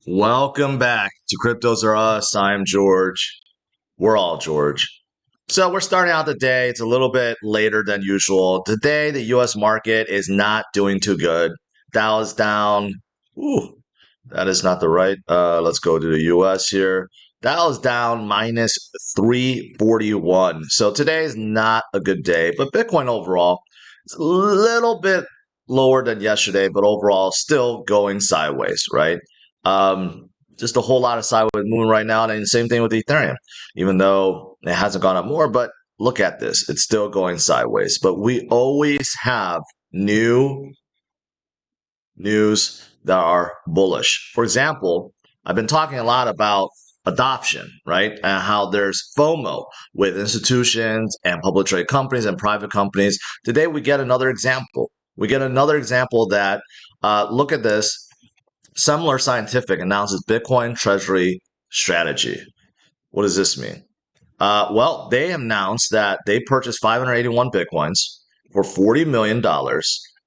Welcome back to CryptosRUs. I'm George. We're all George. So we're starting out the day. It's a little bit later than usual. Today, the U.S. market is not doing too good. Dow is down. Ooh, that is not the right. Let's go to the U.S. here. Dow is down minus 341. So today is not a good day. But Bitcoin overall is a little bit lower than yesterday, but overall still going sideways, right? Um, just a whole lot of sideways movement right now. And same thing with Ethereum, even though it hasn't gone up more. But look at this, it's still going sideways. But we always have new news that are bullish. For example, I've been talking a lot about adoption, right? And how there's FOMO with institutions and public trade companies and private companies. Today, we get another example. We get another example that, look at this. Semler Scientific announces Bitcoin treasury strategy. What does this mean? Well, they announced that they purchased 581 Bitcoins for $40 million,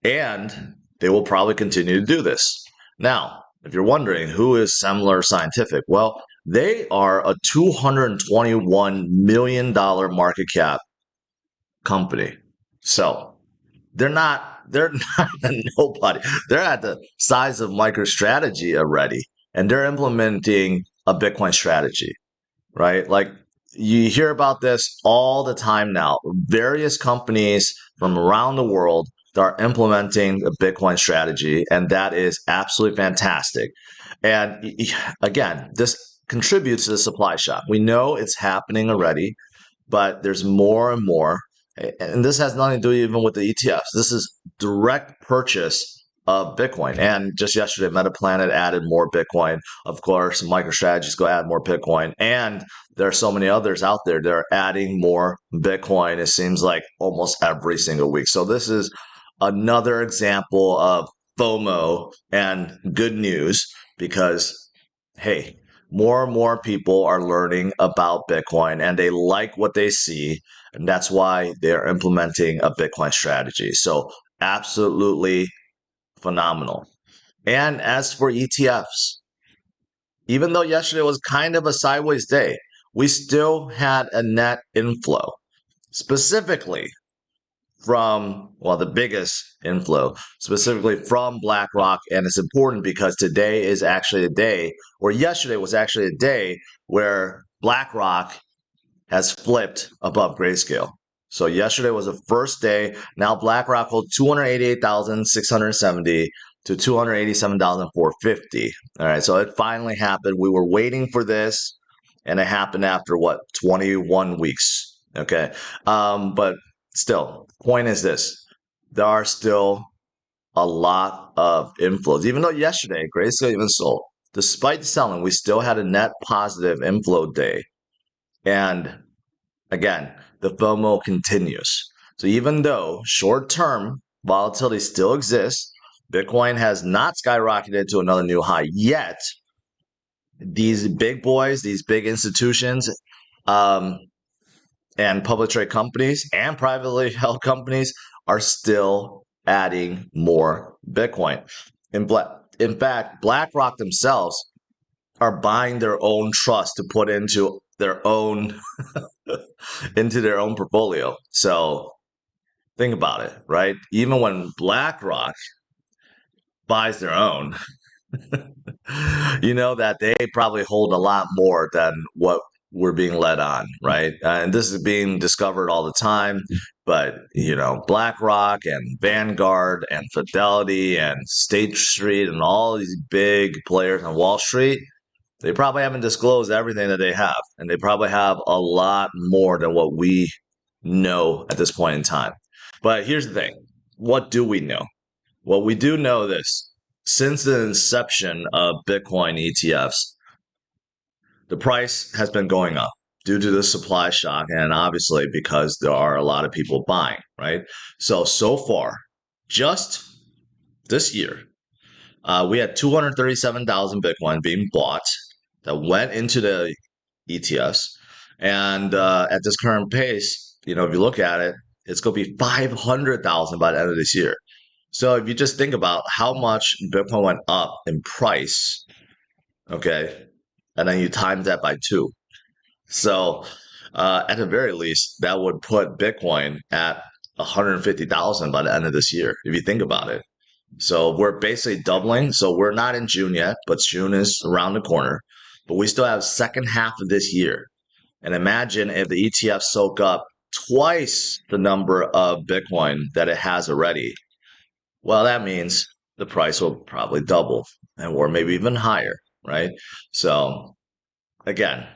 and they will probably continue to do this. Now, if you're wondering who is Semler Scientific, well, they are a $221 million market cap company. So they're not a nobody. They're at the size of MicroStrategy already, and they're implementing a Bitcoin strategy, right? Like you hear about this all the time now. Various companies from around the world that are implementing a Bitcoin strategy, and that is absolutely fantastic. And again, this contributes to the supply shock. We know it's happening already, but there's more and more. And this has nothing to do even with the ETFs. This is direct purchase of Bitcoin. And just yesterday, MetaPlanet added more Bitcoin. Of course, MicroStrategy is going to add more Bitcoin. And there are so many others out there that are adding more Bitcoin. It seems like almost every single week. So this is another example of FOMO and good news because, hey, more and more people are learning about Bitcoin and they like what they see. And that's why they're implementing a Bitcoin strategy. So, absolutely phenomenal. And as for ETFs, even though yesterday was kind of a sideways day, we still had a net inflow, specifically from, well, the biggest inflow, specifically from BlackRock. And it's important because today is actually a day, or yesterday was actually a day where BlackRock has flipped above Grayscale. So yesterday was the first day. Now BlackRock holds 288,670 to 287,450. All right, so it finally happened. We were waiting for this, and it happened after what, 21 weeks. Okay, but still, point is this: there are still a lot of inflows. Even though yesterday Grayscale even sold, despite the selling, we still had a net positive inflow day. And again, the FOMO continues. So even though short-term volatility still exists, Bitcoin has not skyrocketed to another new high yet. These big boys, these big institutions, um, and public trade companies and privately held companies are still adding more Bitcoin. In fact, BlackRock themselves are buying their own trust to put into their own into their own portfolio. So think about it, right? Even when BlackRock buys their own, you know that they probably hold a lot more than what we're being led on, right? And this is being discovered all the time. But, you know, BlackRock and Vanguard and Fidelity and State Street and all these big players on Wall Street, they probably haven't disclosed everything that they have. And they probably have a lot more than what we know at this point in time. But here's the thing. What do we know? Well, we do know this. Since the inception of Bitcoin ETFs, the price has been going up due to the supply shock and obviously because there are a lot of people buying, right? So far, just this year, we had 237,000 Bitcoin being bought that went into the ETFs. And at this current pace, you know, if you look at it, it's going to be 500,000 by the end of this year. So if you just think about how much Bitcoin went up in price Okay. And then you times that by 2. So, at the very least, that would put Bitcoin at 150,000 by the end of this year, if you think about it. So we're basically doubling. So we're not in June yet, but June is around the corner. But we still have second half of this year. And imagine if the ETF soak up twice the number of Bitcoin that it has already. Well, that means the price will probably double and or maybe even higher, right? So again,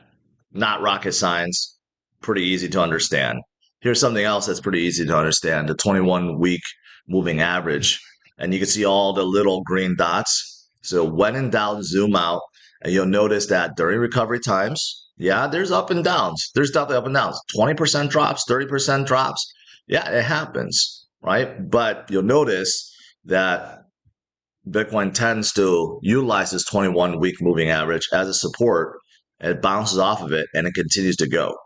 not rocket science, pretty easy to understand. Here's something else that's pretty easy to understand, the 21-week moving average. And you can see all the little green dots. So when in doubt, zoom out, and you'll notice that during recovery times, yeah, there's up and downs. There's definitely up and downs. 20% drops, 30% drops. Yeah, it happens, right? But you'll notice that Bitcoin tends to utilize this 21-week moving average as a support. It bounces off of it and it continues to go.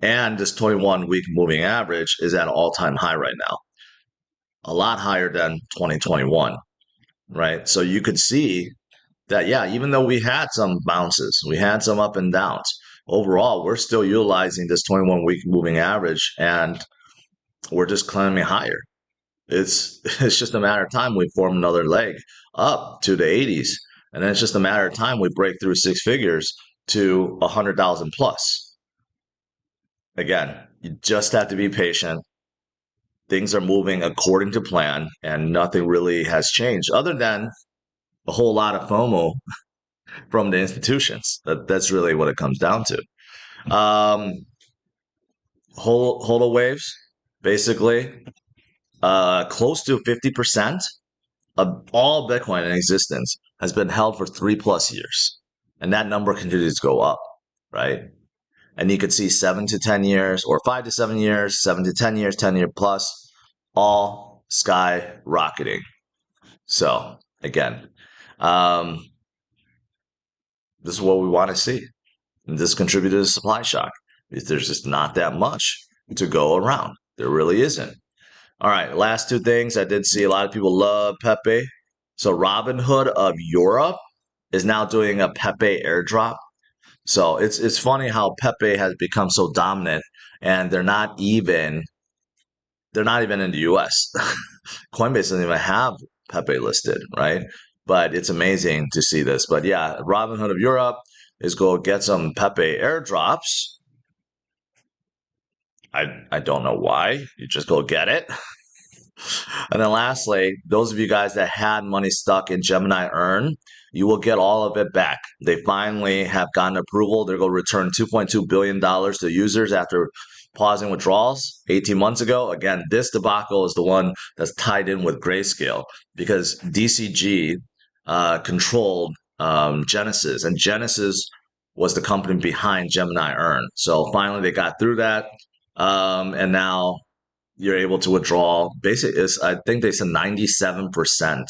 And this 21-week moving average is at an all-time high right now, a lot higher than 2021, right? So you could see that, yeah, even though we had some bounces, we had some up and downs, overall, we're still utilizing this 21-week moving average and we're just climbing higher. It's just a matter of time we form another leg up to the 80s, and then it's just a matter of time we break through 6 figures to 100,000 plus. Again, you just have to be patient. Things are moving according to plan, and nothing really has changed other than a whole lot of FOMO from the institutions. That's really what it comes down to. Hodl waves, basically, close to 50% of all Bitcoin in existence has been held for 3+ years. And that number continues to go up, right? And you could see 7 to 10 years or 5 to 7 years, 7 to 10 years, 10-year plus, all skyrocketing. So again, this is what we want to see. And this contributed to supply shock. There's just not that much to go around. There really isn't. All right, last 2 things. I did see a lot of people love Pepe. So Robinhood of Europe is now doing a Pepe airdrop. So it's funny how Pepe has become so dominant, and they're not even in the U.S. Coinbase doesn't even have Pepe listed, right? But it's amazing to see this. But yeah, Robinhood of Europe is going to get some Pepe airdrops. I don't know why. You just go get it. And then lastly, those of you guys that had money stuck in Gemini Earn, you will get all of it back. They finally have gotten approval. They're going to return $2.2 billion to users after pausing withdrawals 18 months ago. Again, this debacle is the one that's tied in with Grayscale because DCG controlled Genesis, and Genesis was the company behind Gemini Earn. So finally, they got through that, and now you're able to withdraw. Basically, I think they said 97%,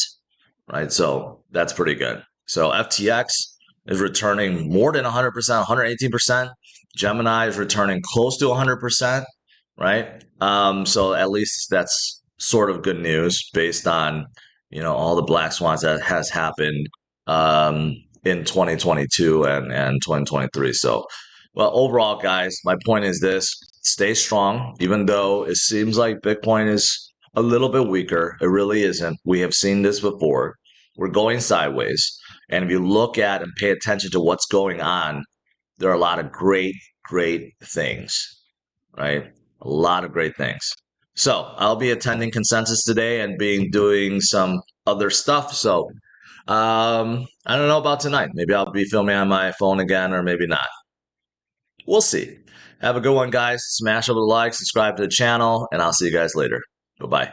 right? So that's pretty good. So FTX is returning more than 100%, 118%. Gemini is returning close to 100%, right? So at least that's sort of good news based on all the black swans that has happened in 2022 and 2023. So, well, overall, guys, my point is this: stay strong, even though it seems like Bitcoin is a little bit weaker. It really isn't. We have seen this before. We're going sideways. And if you look at and pay attention to what's going on, there are a lot of great, great things, right? A lot of great things. So I'll be attending Consensus today and doing some other stuff. So I don't know about tonight. Maybe I'll be filming on my phone again, or maybe not. We'll see. Have a good one, guys. Smash over the like, subscribe to the channel, and I'll see you guys later. Bye-bye.